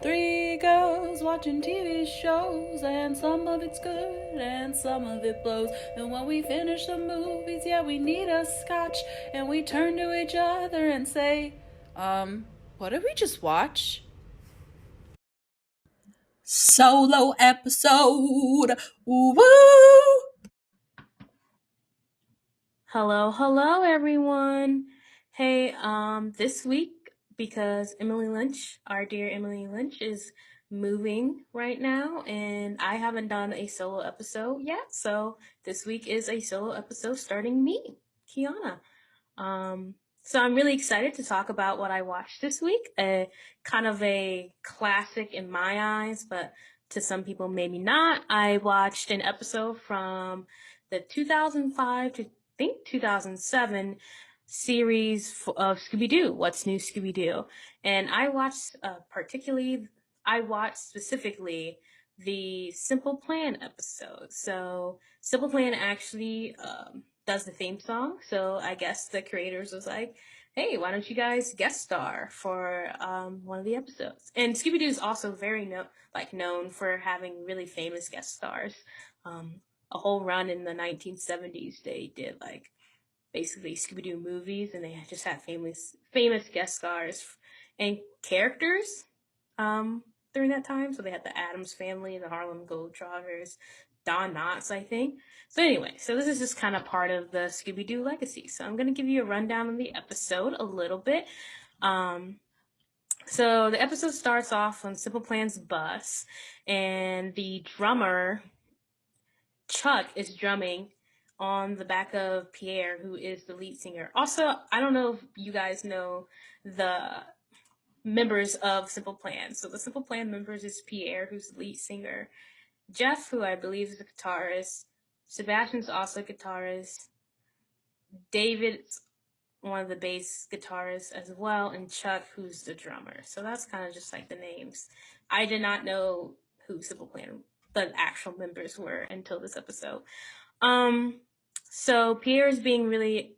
Three girls watching TV shows, and some of it's good and some of it blows. And when we finish the movies, yeah, we need a scotch, and we turn to each other and say, what did we just watch? Solo episode. Woo! Hello, everyone. Hey, this week, because Emily Lynch, our dear Emily Lynch, is moving right now, and I haven't done a solo episode yet, so this week is a solo episode starting me, Kiana. Um, so I'm really excited to talk about what I watched this week. Kind of a classic in my eyes, but to some people maybe not. I watched an episode from the 2005 to I think 2007 series of Scooby Doo. What's New Scooby Doo? And I watched specifically the Simple Plan episode. So Simple Plan actually does the theme song. So I guess the creators was like, hey, why don't you guys guest star for one of the episodes? And Scooby Doo is also very known for having really famous guest stars. A whole run in the 1970s, they did like basically Scooby Doo movies, and they just had famous guest stars and characters during that time. So they had the Addams Family, the Harlem Globetrotters, Don Knotts, I think. So anyway, so this is just kind of part of the Scooby Doo legacy. So I'm gonna give you a rundown of the episode a little bit. Um, so the episode starts off on Simple Plan's bus, and the drummer Chuck is drumming on the back of Pierre, who is the lead singer. Also, I don't know if you guys know the members of Simple Plan. So the Simple Plan members is Pierre, who's the lead singer, Jeff, who I believe is a guitarist, Sebastian's also a guitarist, David's one of the bass guitarists as well, and Chuck, who's the drummer. So that's kind of just like the names. I did not know who Simple Plan, the actual members were until this episode. So Pierre is being really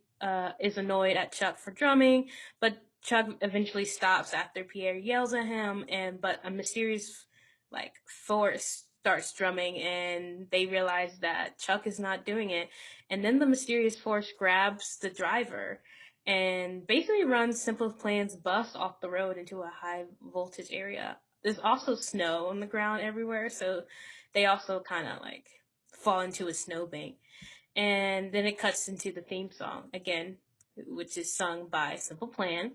is annoyed at Chuck for drumming, but Chuck eventually stops after Pierre yells at him, but a mysterious force starts drumming, and they realize that Chuck is not doing it. And then the mysterious force grabs the driver and basically runs Simple Plan's bus off the road into a high voltage area. There's also snow on the ground everywhere, so they also kind of like fall into a snowbank. And then it cuts into the theme song again, which is sung by Simple Plan.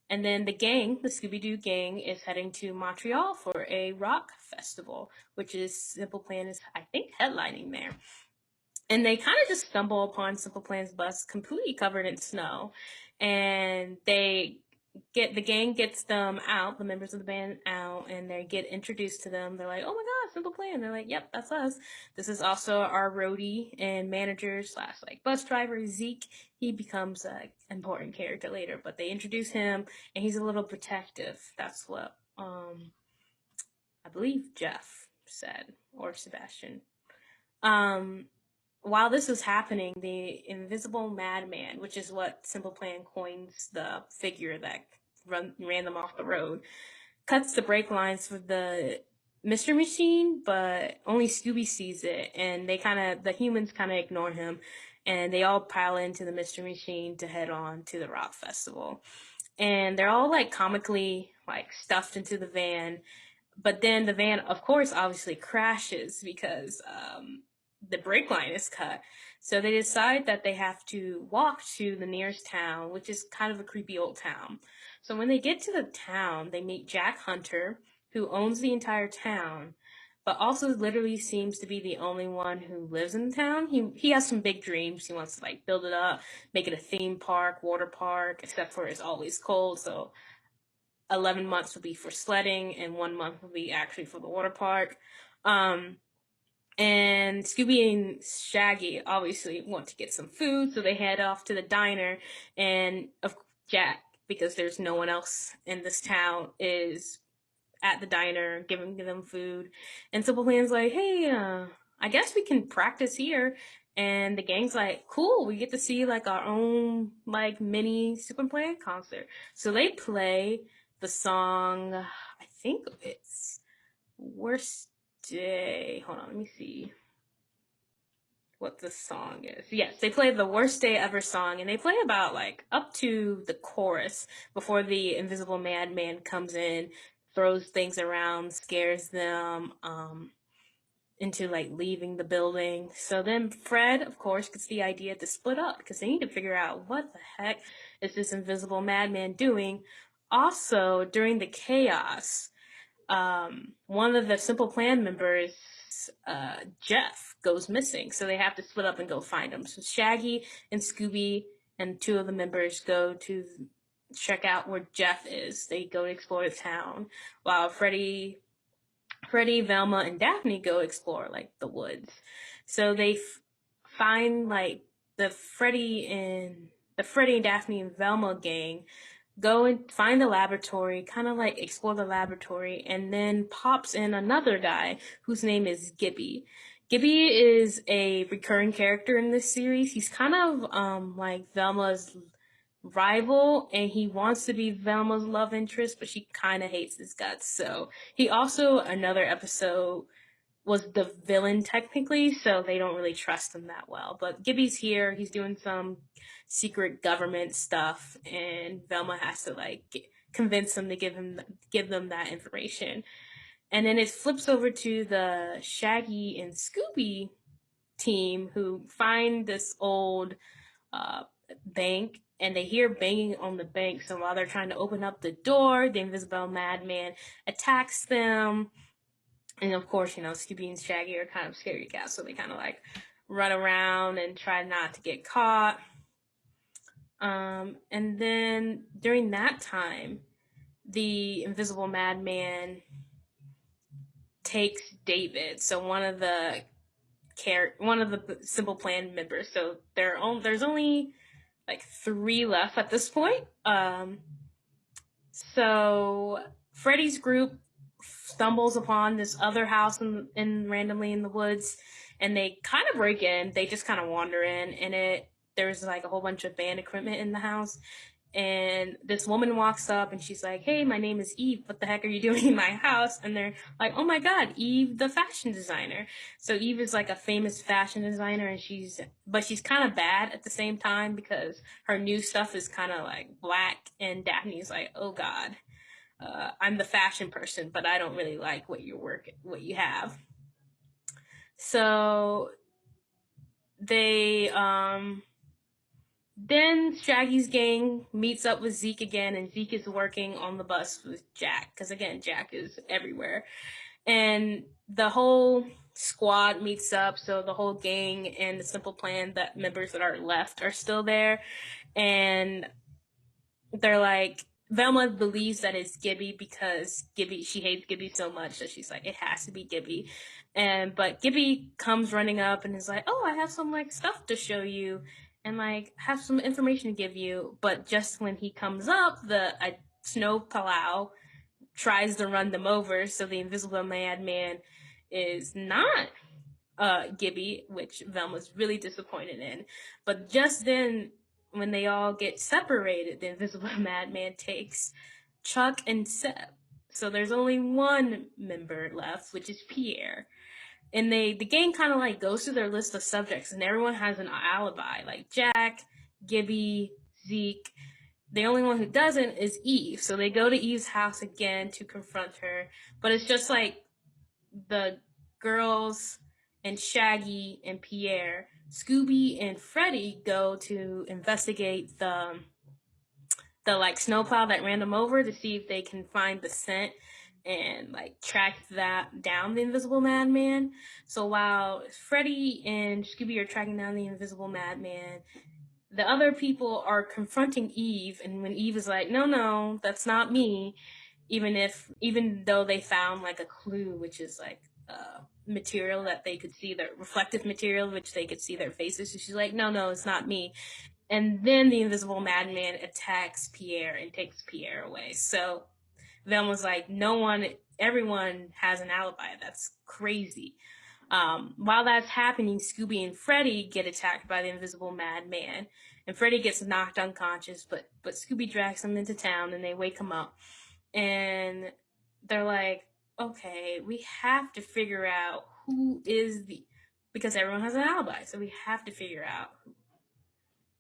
And then the Scooby Doo gang, is heading to Montreal for a rock festival, which is Simple Plan is, I think, headlining there. And they kind of just stumble upon Simple Plan's bus completely covered in snow. And the gang gets them out, the members of the band out, and they get introduced to them. They're like, oh my god, Simple Plan. They're like, yep, that's us. This is also our roadie and manager slash like bus driver, Zeke. He becomes an important character later, but they introduce him, and he's a little protective. That's what I believe Jeff said, or Sebastian. Um, while this was happening, the Invisible Madman, which is what Simple Plan coins the figure that ran them off the road, cuts the brake lines for the Mystery Machine, but only Scooby sees it, and the humans kind of ignore him, and they all pile into the Mystery Machine to head on to the rock festival. And they're all like comically like stuffed into the van, but then the van, of course, obviously crashes because the brake line is cut. So they decide that they have to walk to the nearest town, which is kind of a creepy old town. So when they get to the town, they meet Jack Hunter, who owns the entire town, but also literally seems to be the only one who lives in the town. He has some big dreams. He wants to like build it up, make it a theme park, water park, except for it's always cold. So 11 months will be for sledding, and 1 month will be actually for the water park. And Scooby and Shaggy obviously want to get some food, so they head off to the diner. And of Jack, because there's no one else in this town, is at the diner giving them food. And Simple Plan's like, hey, I guess we can practice here. And the gang's like, cool, we get to see like our own like mini Super Plan concert. So they play the song, I I think it's Worst Day. Hold on, let me see what the song is. Yes, they play the Worst Day Ever song, and they play about like up to the chorus before the Invisible Madman comes in, throws things around, scares them into like leaving the building. So then Fred, of course, gets the idea to split up because they need to figure out what the heck is this Invisible Madman doing. Also, during the chaos, one of the Simple Plan members, Jeff, goes missing. So they have to split up and go find him. So Shaggy and Scooby and two of the members go to check out where Jeff is. They go to explore the town, while Freddie, Velma, and Daphne go explore like the woods. So they find like the Freddie and Daphne and Velma gang go and find the laboratory, kind of like explore the laboratory, and then pops in another guy whose name is Gibby. Gibby is a recurring character in this series. He's kind of like Velma's rival, and he wants to be Velma's love interest, but she kind of hates his guts. So he also, another episode, was the villain technically, so they don't really trust him that well. But Gibby's here, he's doing some secret government stuff, and Velma has to like convince him to give them that information. And then it flips over to the Shaggy and Scooby team, who find this old bank, and they hear banging on the bank. So while they're trying to open up the door, the Invisible Madman attacks them. And of course, Scooby and Shaggy are kind of scaredy cats, so they kind of like run around and try not to get caught. And then during that time, the Invisible Madman takes David, so one of the Simple Plan members. So there's only like 3 left at this point. So Freddy's group stumbles upon this other house in randomly in the woods, and they kind of break in. They just kind of wander in, and there's like a whole bunch of band equipment in the house. And this woman walks up and she's like, "Hey, my name is Eve. What the heck are you doing in my house?" And they're like, "Oh my God, Eve, the fashion designer." So Eve is like a famous fashion designer, and she's kind of bad at the same time because her new stuff is kind of like black. And Daphne's like, "Oh God, I'm the fashion person, but I don't really like what you have." So they then Shaggy's gang meets up with Zeke again, and Zeke is working on the bus with Jack, because again, Jack is everywhere. And the whole squad meets up, so the whole gang and the Simple Plan that members that are left are still there. And they're like, Velma believes that it's Gibby because she hates Gibby so much that she's like, it has to be Gibby. But Gibby comes running up and is like, "Oh, I have some like stuff to show you, and like have some information to give you." But just when he comes up, a snow plow tries to run them over. So the Invisible Madman is not Gibby, which Velma's really disappointed in. But just then, when they all get separated, the Invisible Madman takes Chuck and Seb. So there's only one member left, which is Pierre. And the gang kind of like goes through their list of subjects, and everyone has an alibi. Like Jack, Gibby, Zeke. The only one who doesn't is Eve. So they go to Eve's house again to confront her. But it's just like the girls and Shaggy and Pierre. Scooby and Freddy go to investigate the like snowplow that ran them over to see if they can find the scent and like track that down, the Invisible Madman. So while Freddy and Scooby are tracking down the Invisible Madman, the other people are confronting Eve, and when Eve is like, "No, that's not me," even though they found like a clue, which is like material that they could see, their reflective material, which they could see their faces. So she's like, "No, it's not me." And then the Invisible Madman attacks Pierre and takes Pierre away. So Velma's like, everyone has an alibi. That's crazy. While that's happening, Scooby and Freddy get attacked by the Invisible Madman, and Freddy gets knocked unconscious, but Scooby drags him into town, and they wake him up. And they're like, okay, we have to figure out who is because everyone has an alibi, so we have to figure out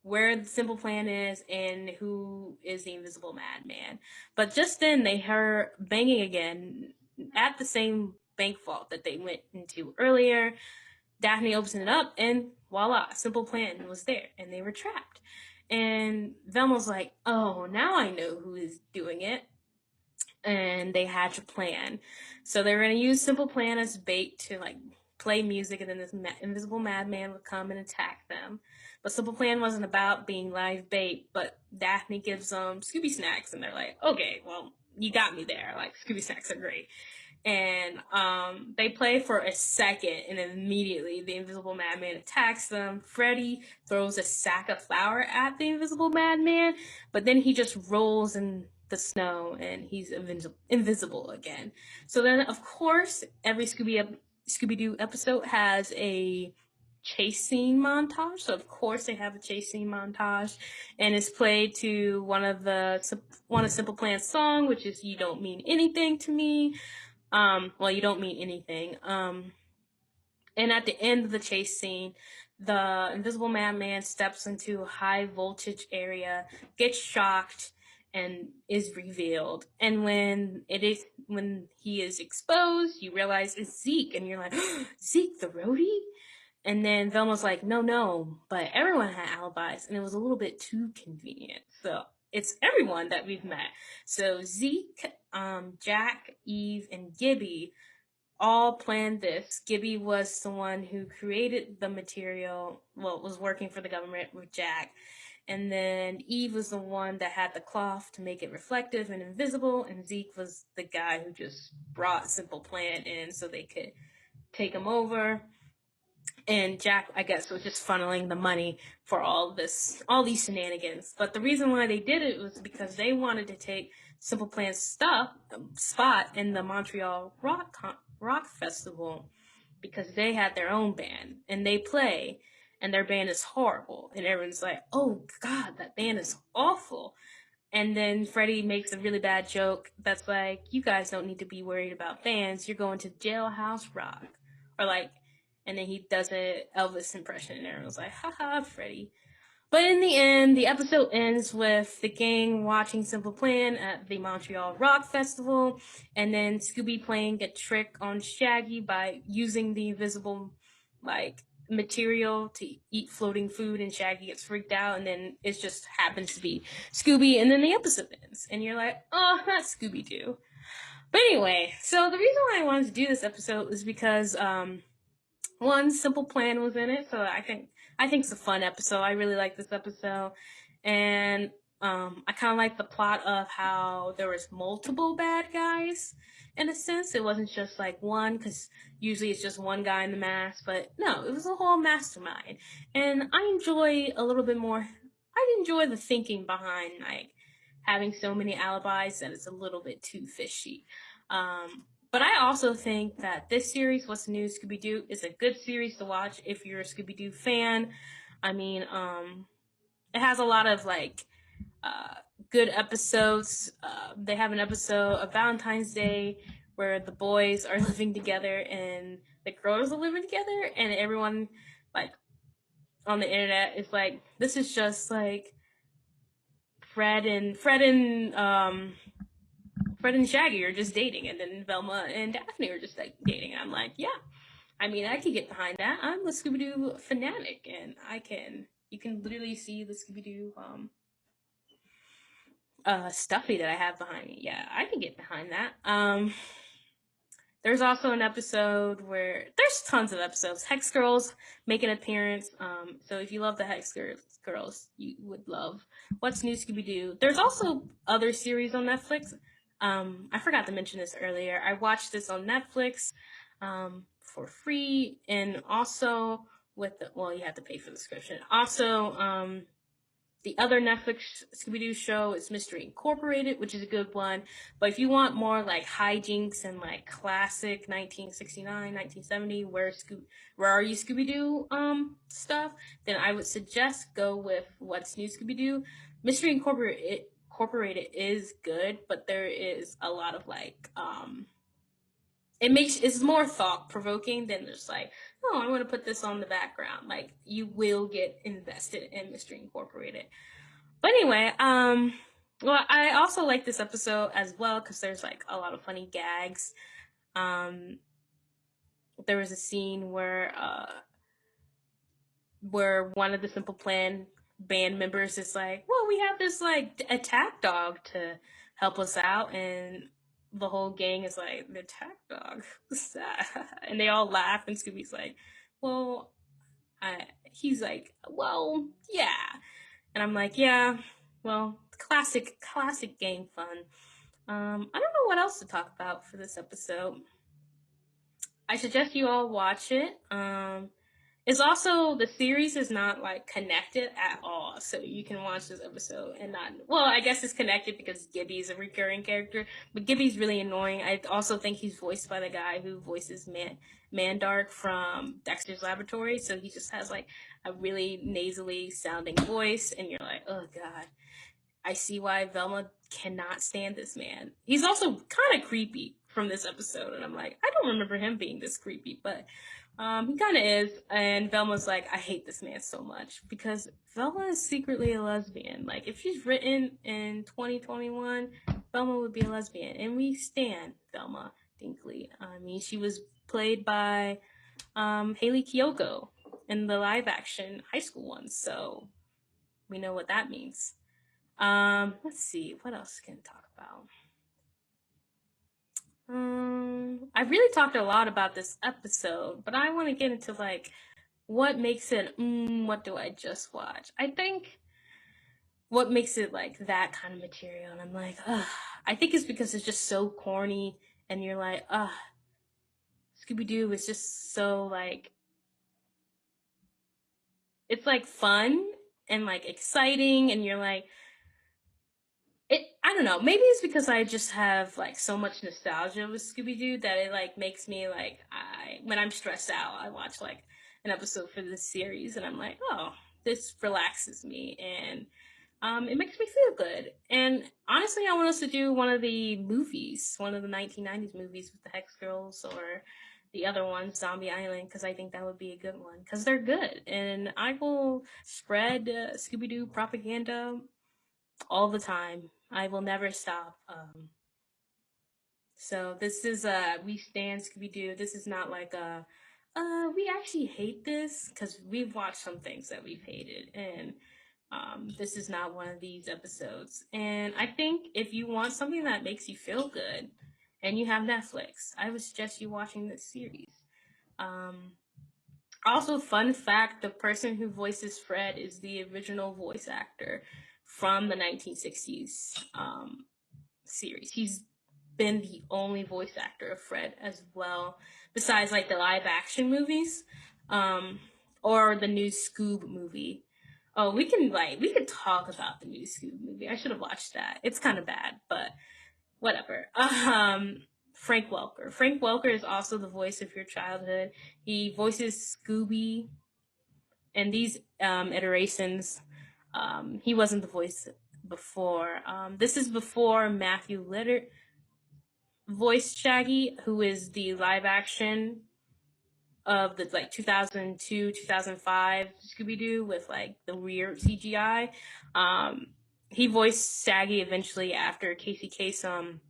where the simple plan is and who is the invisible madman. But just then they heard banging again at the same bank vault that they went into earlier. Daphne opens it up and voila, simple plan was there and they were trapped. And Velma's like, oh, now I know who is doing it. And they hatch a plan. So they were going to use simple plan as bait to like play music, and then this invisible madman would come and attack them. But simple plan wasn't about being live bait, but Daphne gives them Scooby snacks, and they're like, okay, well, you got me there. Like, Scooby snacks are great. And they play for a second, and then immediately the invisible madman attacks them. Freddy throws a sack of flour at the invisible madman, but then he just rolls in the snow and he's invisible again. So then, of course, every Scooby-Doo episode has a chase scene montage. So of course they have a chase scene montage, and it's played to one of Simple Plan's song, which is "You Don't Mean Anything to Me." Well, you don't mean anything. And at the end of the chase scene, the invisible madman steps into a high voltage area, gets shocked, and is revealed. And when he is exposed, you realize it's Zeke, and you're like, Zeke the roadie? And then Velma's like, no, but everyone had alibis, and it was a little bit too convenient. So it's everyone that we've met. So Zeke, Jack, Eve, and Gibby all planned this. Gibby was the one who created the material, was working for the government with Jack. And then Eve was the one that had the cloth to make it reflective and invisible, and Zeke was the guy who just brought Simple Plan in so they could take him over. And Jack, I guess, was just funneling the money for all these shenanigans. But the reason why they did it was because they wanted to take Simple Plan's spot in the Montreal Rock Festival, because they had their own band and they play, and their band is horrible, and everyone's like, oh god, that band is awful. And then Freddie makes a really bad joke that's like, you guys don't need to be worried about bands, you're going to Jailhouse Rock. Or like, and then he does an Elvis impression, and everyone's like, haha, Freddie. But in the end, the episode ends with the gang watching Simple Plan at the Montreal Rock Festival, and then Scooby playing a trick on Shaggy by using the invisible, material to eat floating food, and Shaggy gets freaked out, and then it just happens to be Scooby, and then the episode ends, and you're like, oh, that's Scooby Doo. But anyway, so the reason why I wanted to do this episode was because, one, Simple Plan was in it, so I think it's a fun episode. I really like this episode, and I kind of like the plot of how there was multiple bad guys. In a sense, it wasn't just like one, because usually it's just one guy in the mask, but no, it was a whole mastermind. And I enjoy a little bit more. I enjoy the thinking behind having so many alibis that it's a little bit too fishy. But I also think that this series, What's New, Scooby Doo, is a good series to watch if you're a Scooby Doo fan. I mean, it has a lot of good episodes. They have an episode of Valentine's Day where the boys are living together and the girls are living together, and everyone on the internet is like, this is just like Fred and Shaggy are just dating, and then Velma and Daphne are just dating. I'm like, yeah, I mean, I can get behind that. I'm a Scooby Doo fanatic, and you can literally see the Scooby Doo stuffy that I have behind me. Yeah, I can get behind that. There's also an episode where there's tons of episodes. Hex Girls make an appearance. So if you love the Hex Girls, you would love What's New, Scooby Doo. There's also other series on Netflix. I forgot to mention this earlier. I watched this on Netflix for free, and also you have to pay for the subscription. Also, the other Netflix Scooby-Doo show is Mystery Incorporated, which is a good one. But if you want more hijinks and classic 1969, 1970, where are you Scooby-Doo stuff, then I would suggest go with What's New, Scooby-Doo. Mystery Incorporated is good, but there is a lot of like it's more thought provoking than just like, oh, I want to put this on the background. Like you will get invested in Mystery Incorporated. But anyway, well, I also like this episode as well because there's like a lot of funny gags. There was a scene where one of the Simple Plan band members is like, well, we have this like attack dog to help us out, and the whole gang is like, the attack dog, what's that? And they all laugh, and Scooby's like, well, he's like, well, yeah, and I'm like, yeah, well, classic gang fun. I don't know what else to talk about for this episode. I suggest you all watch it. It's also, the series is not like connected at all, so you can watch this episode and not, well, I guess it's connected because Gibby's a recurring character, but Gibby's really annoying. I also think he's voiced by the guy who voices Mandark from Dexter's Laboratory, so he just has like a really nasally sounding voice, and you're like, oh god, I see why Velma cannot stand this man. He's also kind of creepy from this episode, and I'm like, I don't remember him being this creepy, but he kind of is. And Velma's like, I hate this man so much because Velma is secretly a lesbian. Like, if she's written in 2021, Velma would be a lesbian, and we stan Velma Dinkley. I mean, she was played by Haley Kiyoko in the live action high school one, so we know what that means. Let's see, what else can I talk about? I really talked a lot about this episode, but I want to get into like what makes it what do I just watch? I think what makes it like that kind of material, and I'm like, I think it's because it's just so corny, and you're like, Scooby Doo is just so like, it's like fun and like exciting, and you're like, I don't know, maybe it's because I just have like so much nostalgia with Scooby-Doo that it like makes me like, when I'm stressed out, I watch like an episode for this series, and I'm like, oh, this relaxes me, and it makes me feel good. And honestly, I want us to do one of the 1990s movies with the Hex Girls, or the other one, Zombie Island, because I think that would be a good one, because they're good, and I will spread Scooby-Doo propaganda all the time. I will never stop. So this is we stand Scooby Doo. This is not like we actually hate this, because we've watched some things that we've hated, and this is not one of these episodes. And I think if you want something that makes you feel good, and you have Netflix, I would suggest you watching this series. Also, fun fact, the person who voices Fred is the original voice actor from the 1960s series. He's been the only voice actor of Fred as well, besides like the live action movies, or the new Scoob movie. Oh, we could talk about the new Scoob movie. I should have watched that. It's kind of bad, but whatever. Frank Welker. Frank Welker is also the voice of your childhood. He voices Scooby in these iterations. He wasn't the voice before. This is before Matthew Lillard voiced Shaggy, who is the live action of the like 2002 2005 Scooby-Doo with like the weird CGI. He voiced Shaggy eventually after Casey Kasem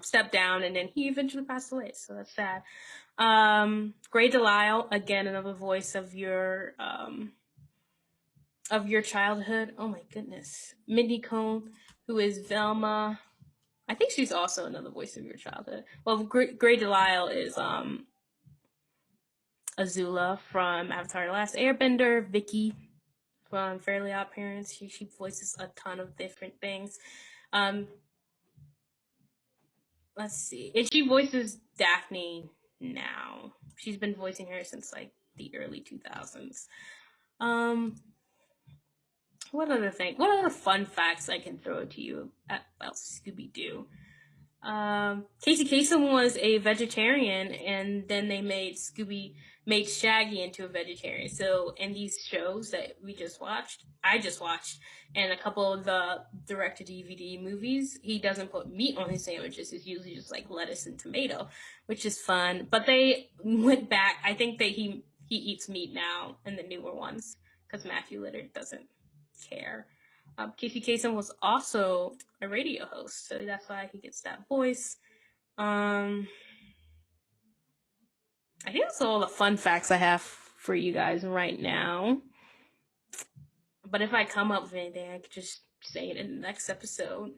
stepped down, and then he eventually passed away, so that's sad. Gray Delisle, again, another voice of your childhood. Oh my goodness. Mindy Cohn, who is Velma. I think she's also another voice of your childhood. Well, Gray Delisle is Azula from Avatar: The Last Airbender. Vicky from Fairly Odd Parents. She voices a ton of different things. Let's see. And she voices Daphne now. She's been voicing her since like the early 2000s. What other fun facts I can throw to you about Scooby Doo? Casey Kasem was a vegetarian, and then they made Shaggy into a vegetarian. So in these shows that I just watched, and a couple of the direct-to-DVD movies, he doesn't put meat on his sandwiches. It's usually just like lettuce and tomato, which is fun. But they went back. I think that he eats meat now in the newer ones because Matthew Lillard doesn't care. Casey Kasem was also a radio host, so that's why he gets that voice. I think that's all the fun facts I have for you guys right now. But if I come up with anything, I could just say it in the next episode.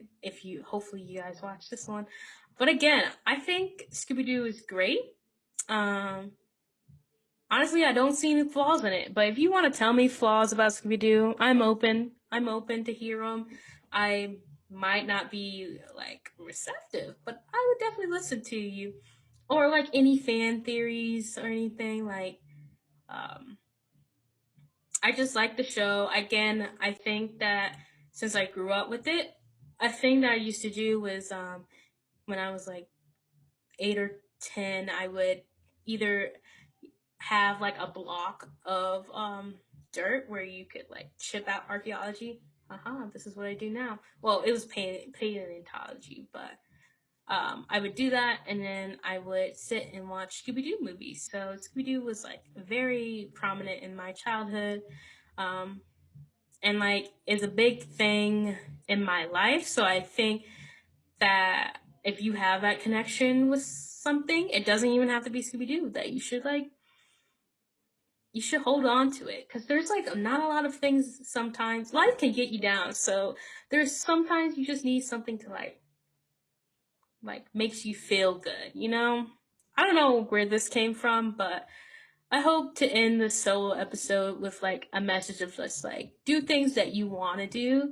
Hopefully you guys watch this one. But again, I think Scooby Doo is great. Honestly, I don't see any flaws in it. But if you want to tell me flaws about Scooby Doo, I'm open. I'm open to hear them. I might not be like receptive, but I would definitely listen to you. Or like any fan theories or anything. Like, I just like the show. Again, I think that since I grew up with it, a thing that I used to do was when I was like 8 or 10, I would either have like a block of dirt where you could like chip out archaeology. This is what I do now. Well, it was paleontology, but I would do that, and then I would sit and watch Scooby Doo movies. So Scooby Doo was like very prominent in my childhood, and like is a big thing in my life. So I think that if you have that connection with something, it doesn't even have to be Scooby Doo. That you should hold on to it, because there's like not a lot of things. Sometimes life can get you down, so there's sometimes you just need something to like makes you feel good, you know? I don't know where this came from, but I hope to end this solo episode with like a message of just like do things that you want to do,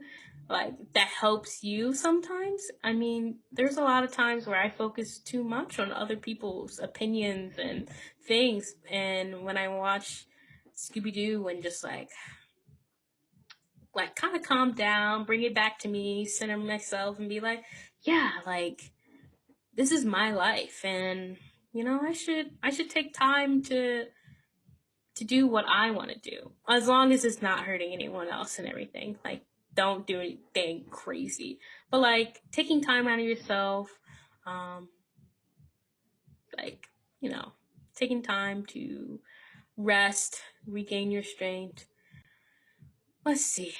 like that helps you sometimes. I mean, there's a lot of times where I focus too much on other people's opinions and things, and when I watch Scooby Doo and just like kind of calm down, bring it back to me, center myself, and be like, yeah, like this is my life, and you know, I should take time to do what I want to do, as long as it's not hurting anyone else and everything. Like, don't do anything crazy, but like taking time out of yourself, like, you know, taking time to rest, regain your strength. Let's see.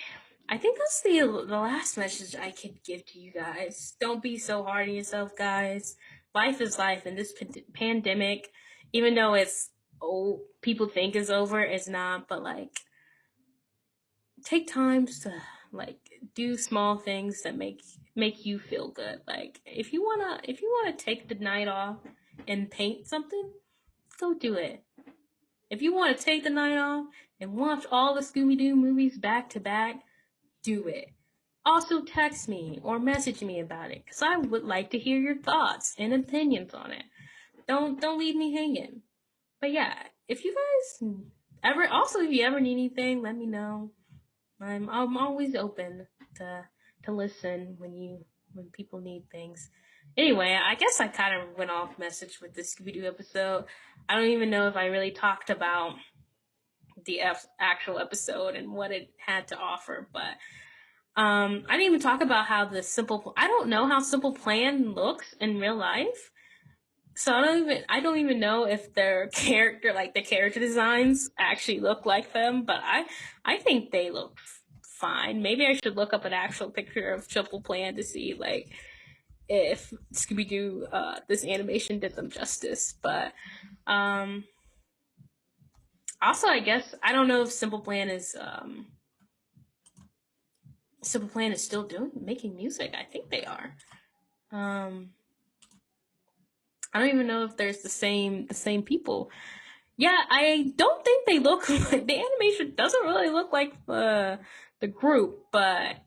I think that's the last message I could give to you guys. Don't be so hard on yourself, guys. Life is life, and this pandemic, even though it's people think it's over, it's not. But like, take times to like do small things that make you feel good. Like, if you wanna take the night off and paint something, go do it. If you want to take the night off and watch all the Scooby Doo movies back to back, do it. Also text me or message me about it, because I would like to hear your thoughts and opinions on it. Don't leave me hanging. But yeah, if you guys if you ever need anything, let me know. I'm always open to listen when people need things. Anyway, I guess I kind of went off message with this Scooby Doo episode. I don't even know if I really talked about the actual episode and what it had to offer, but I didn't even talk about how I don't know how Simple Plan looks in real life. So I don't even know if their the character designs actually look like them, but I think they look fine. Maybe I should look up an actual picture of Simple Plan to see like if Scooby Doo this animation did them justice. But also, I guess I don't know if Simple Plan is still making music. I think they are. I don't even know if there's the same people. Yeah, I don't think they look like the animation doesn't really look like the group, but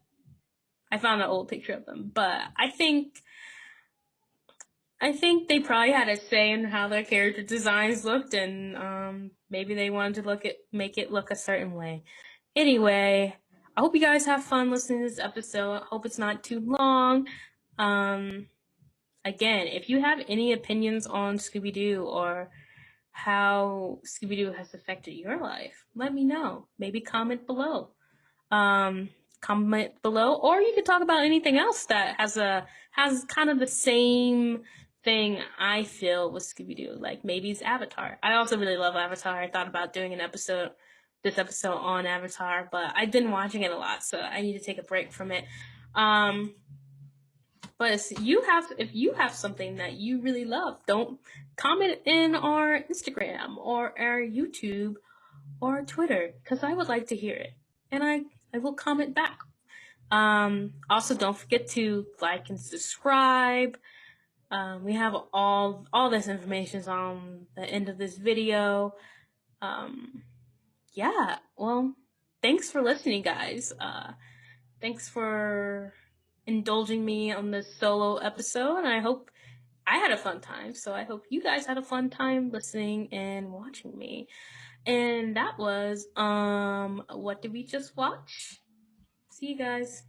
I found an old picture of them. But I think they probably had a say in how their character designs looked, and maybe they wanted to make it look a certain way. Anyway, I hope you guys have fun listening to this episode. I hope it's not too long. again, if you have any opinions on Scooby Doo or how Scooby Doo has affected your life, let me know. Maybe comment below. Comment below, or you could talk about anything else that has kind of the same thing I feel with Scooby Doo. Like maybe it's Avatar. I also really love Avatar. I thought about doing this episode on Avatar, but I've been watching it a lot, so I need to take a break from it. But if you have something that you really love, don't comment in our Instagram or our YouTube or Twitter, because I would like to hear it, and I will comment back. Also, don't forget to like and subscribe. We have all this information on the end of this video. Yeah, well, thanks for listening, guys. Thanks for indulging me on this solo episode, and I hope I had a fun time. So I hope you guys had a fun time listening and watching me. And that was what did we just watch? See you guys.